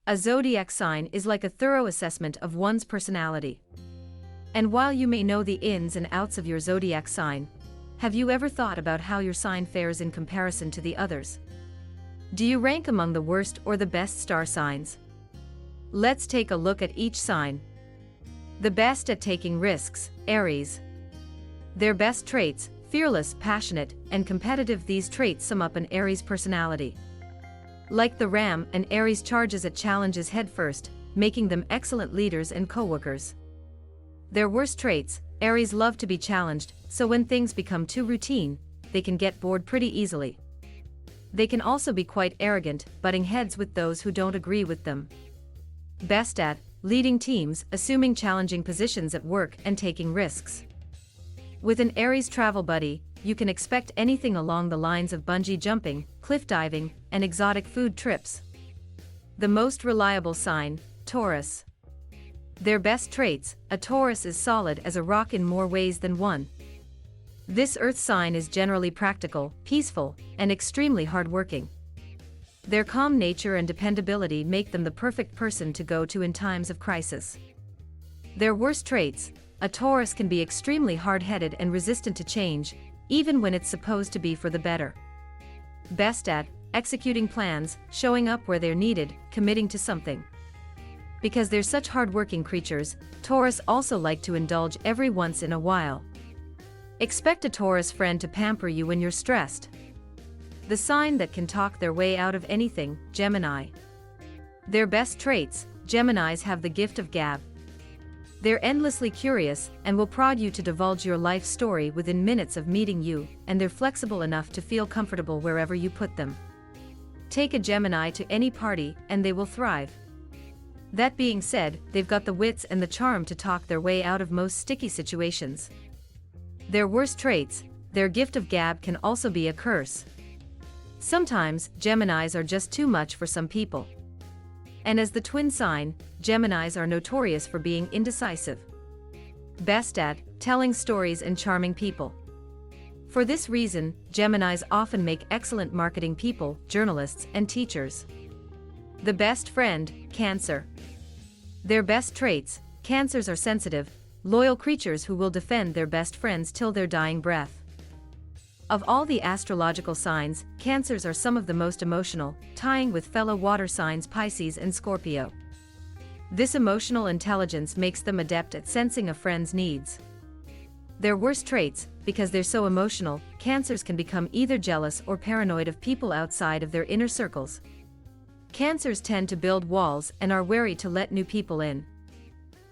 A zodiac sign is like a thorough assessment of one's personality. And while you may know the ins and outs of your zodiac sign, have you ever thought about how your sign fares in comparison to the others? Do you rank among the worst or the best star signs? Let's take a look at each sign. The best at taking risks, Aries. Their best traits: fearless, passionate, and competitive. These traits sum up an Aries personality. Like the ram, an Aries charges at challenges headfirst, making them excellent leaders and co-workers. Their worst traits: Aries love to be challenged, so when things become too routine, they can get bored pretty easily. They can also be quite arrogant, butting heads with those who don't agree with them. Best at leading teams, assuming challenging positions at work and taking risks. With an Aries travel buddy, you can expect anything along the lines of bungee jumping, cliff diving, and exotic food trips. The most reliable sign, Taurus. Their best traits: a Taurus is solid as a rock in more ways than one. This earth sign is generally practical, peaceful, and extremely hardworking. Their calm nature and dependability make them the perfect person to go to in times of crisis. Their worst traits: a Taurus can be extremely hard-headed and resistant to change, even when it's supposed to be for the better. Best at executing plans, showing up where they're needed, committing to something. Because they're such hard-working creatures, Taurus also like to indulge every once in a while. Expect a Taurus friend to pamper you when you're stressed. The sign that can talk their way out of anything, Gemini. Their best traits: Geminis have the gift of gab. They're endlessly curious and will prod you to divulge your life story within minutes of meeting you, and they're flexible enough to feel comfortable wherever you put them. Take a Gemini to any party and they will thrive. That being said, they've got the wits and the charm to talk their way out of most sticky situations. Their worst traits: their gift of gab can also be a curse. Sometimes, Geminis are just too much for some people. And as the twin sign, Geminis are notorious for being indecisive. Best at telling stories and charming people. For this reason, Geminis often make excellent marketing people, journalists, and teachers. The best friend, Cancer. Their best traits: Cancers are sensitive, loyal creatures who will defend their best friends till their dying breath. Of all the astrological signs, Cancers are some of the most emotional, tying with fellow water signs Pisces and Scorpio. This emotional intelligence makes them adept at sensing a friend's needs. Their worst traits: because they're so emotional, Cancers can become either jealous or paranoid of people outside of their inner circles. Cancers tend to build walls and are wary to let new people in.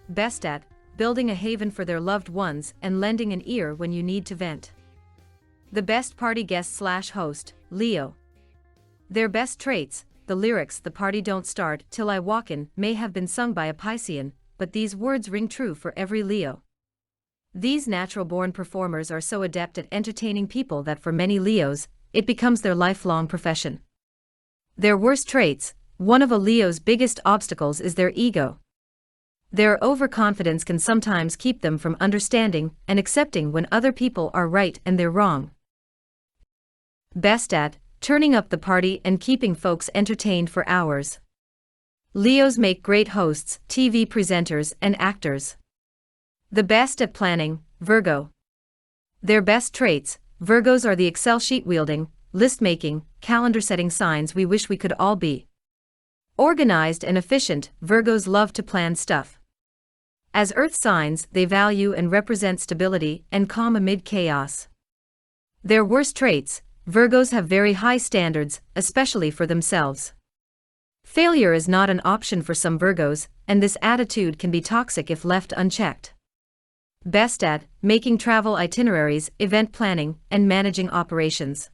Best at building a haven for their loved ones and lending an ear when you need to vent. The best party guest/host, Leo. Their best traits: the lyrics "The party don't start till I walk in" may have been sung by a Piscean, but these words ring true for every Leo. These natural-born performers are so adept at entertaining people that for many Leos, it becomes their lifelong profession. Their worst traits: one of a Leo's biggest obstacles is their ego. Their overconfidence can sometimes keep them from understanding and accepting when other people are right and they're wrong. Best at turning up the party and keeping folks entertained for hours. Leos make great hosts, TV presenters, and actors. The best at planning, Virgo. Their best traits: Virgos are the Excel sheet wielding, list-making, calendar-setting signs we wish we could all be. Organized and efficient, Virgos love to plan stuff. As earth signs, they value and represent stability and calm amid chaos. Their worst traits: Virgos have very high standards, especially for themselves. Failure is not an option for some Virgos, and this attitude can be toxic if left unchecked. Best at making travel itineraries, event planning, and managing operations.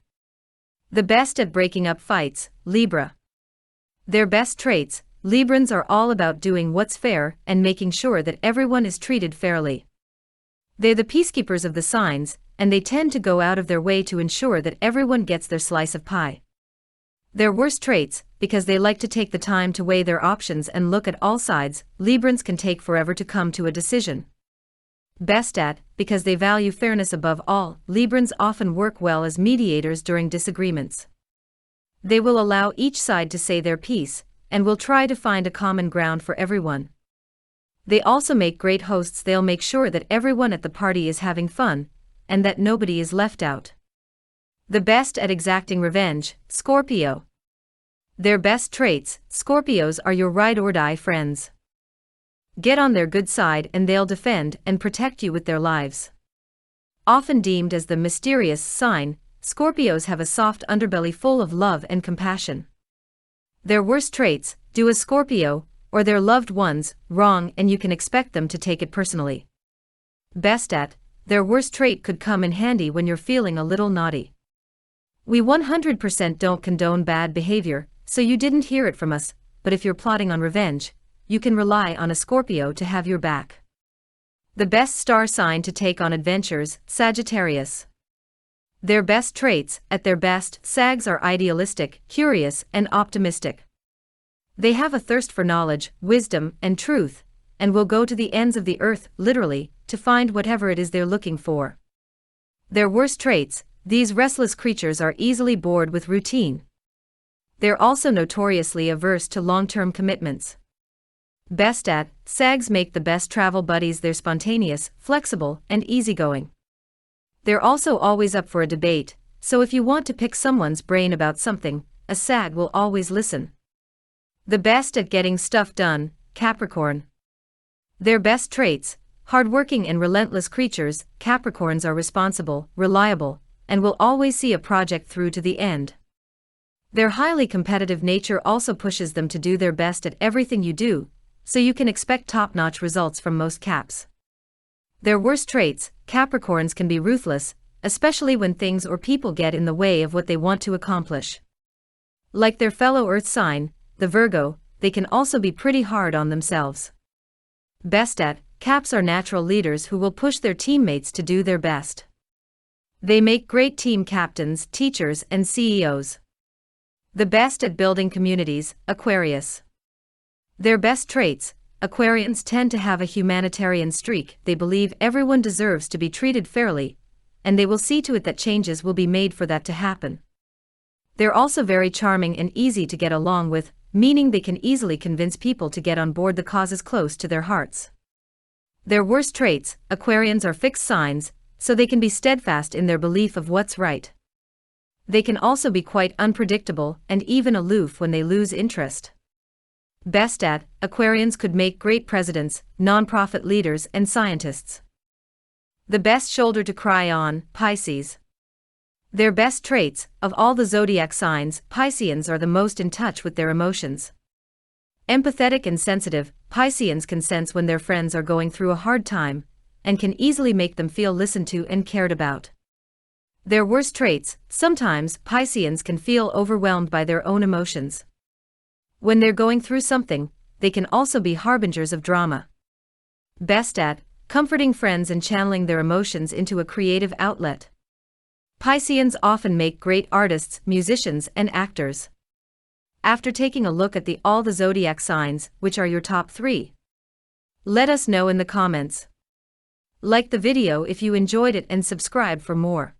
The best at breaking up fights, Libra. Their best traits: Librans are all about doing what's fair and making sure that everyone is treated fairly. They're the peacekeepers of the signs, and they tend to go out of their way to ensure that everyone gets their slice of pie. Their worst traits: because they like to take the time to weigh their options and look at all sides, Librans can take forever to come to a decision. Best at because they value fairness above all, Librans often work well as mediators during disagreements. They will allow each side to say their piece, and will try to find a common ground for everyone. They also make great hosts. They'll make sure that everyone at the party is having fun, and that nobody is left out. The best at exacting revenge, Scorpio. Their best traits, Scorpios are your ride-or-die friends. Get on their good side and they'll defend and protect you with their lives. Often deemed as the mysterious sign, Scorpios have a soft underbelly full of love and compassion. Their worst traits, do a Scorpio, or their loved ones, wrong, and you can expect them to take it personally. Best at, their worst trait could come in handy when you're feeling a little naughty. We 100% don't condone bad behavior, so you didn't hear it from us, but if you're plotting on revenge, you can rely on a Scorpio to have your back. The best star sign to take on adventures, Sagittarius. Their best traits, at their best, Sags are idealistic, curious, and optimistic. They have a thirst for knowledge, wisdom, and truth, and will go to the ends of the earth, literally, to find whatever it is they're looking for. Their worst traits, these restless creatures are easily bored with routine. They're also notoriously averse to long-term commitments. Best at, Sags make the best travel buddies. They're spontaneous, flexible, and easygoing. They're also always up for a debate, so if you want to pick someone's brain about something, a Sag will always listen. The best at getting stuff done, Capricorn. Their best traits, hardworking and relentless creatures. Capricorns are responsible, reliable, and will always see a project through to the end. Their highly competitive nature also pushes them to do their best at everything you do, so you can expect top-notch results from most Caps. Their worst traits, Capricorns can be ruthless, especially when things or people get in the way of what they want to accomplish. Like their fellow Earth sign, the Virgo, they can also be pretty hard on themselves. Best at, Caps are natural leaders who will push their teammates to do their best. They make great team captains, teachers, and CEOs. The best at building communities, Aquarius. Their best traits, Aquarians tend to have a humanitarian streak. They believe everyone deserves to be treated fairly, and they will see to it that changes will be made for that to happen. They're also very charming and easy to get along with, meaning they can easily convince people to get on board the causes close to their hearts. Their worst traits, Aquarians are fixed signs, so they can be steadfast in their belief of what's right. They can also be quite unpredictable and even aloof when they lose interest. Best at, Aquarians could make great presidents, non-profit leaders, and scientists. The best shoulder to cry on, Pisces. Their best traits, of all the zodiac signs, Pisceans are the most in touch with their emotions. Empathetic and sensitive, Pisceans can sense when their friends are going through a hard time, and can easily make them feel listened to and cared about. Their worst traits, sometimes Pisceans can feel overwhelmed by their own emotions. When they're going through something, they can also be harbingers of drama. Best at, comforting friends and channeling their emotions into a creative outlet. Pisceans often make great artists, musicians, and actors. After taking a look at all the zodiac signs, which are your top 3? Let us know in the comments. Like the video if you enjoyed it and subscribe for more.